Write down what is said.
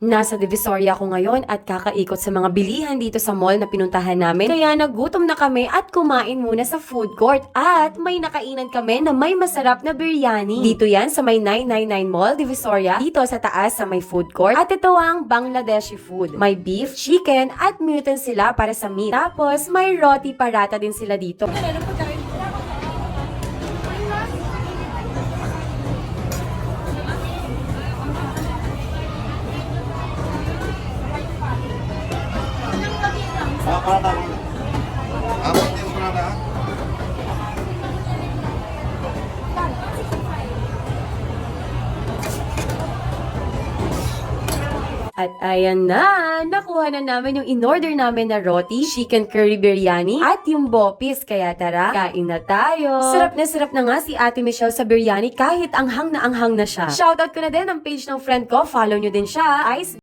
Nasa Divisoria ako ngayon at kakaikot sa mga bilihan dito sa mall na pinuntahan namin. Kaya nagutom na kami at kumain muna sa food court. At may nakainan kami na may masarap na biryani. Dito yan sa may 999 Mall, Divisoria. Dito sa taas sa may food court. At ito ang Bangladeshi food. May beef, chicken at mutant sila para sa meat. Tapos may roti parata din sila dito. Apa yang berada? At ayan na, nakuha na namin yung in-order namin na roti, chicken curry biryani, at yung bopis. Kaya tara, kain na tayo. Sarap na nga si Ate Michelle sa biryani kahit anghang na siya. Shoutout ko na din ang page ng friend ko, follow nyo din siya, Ice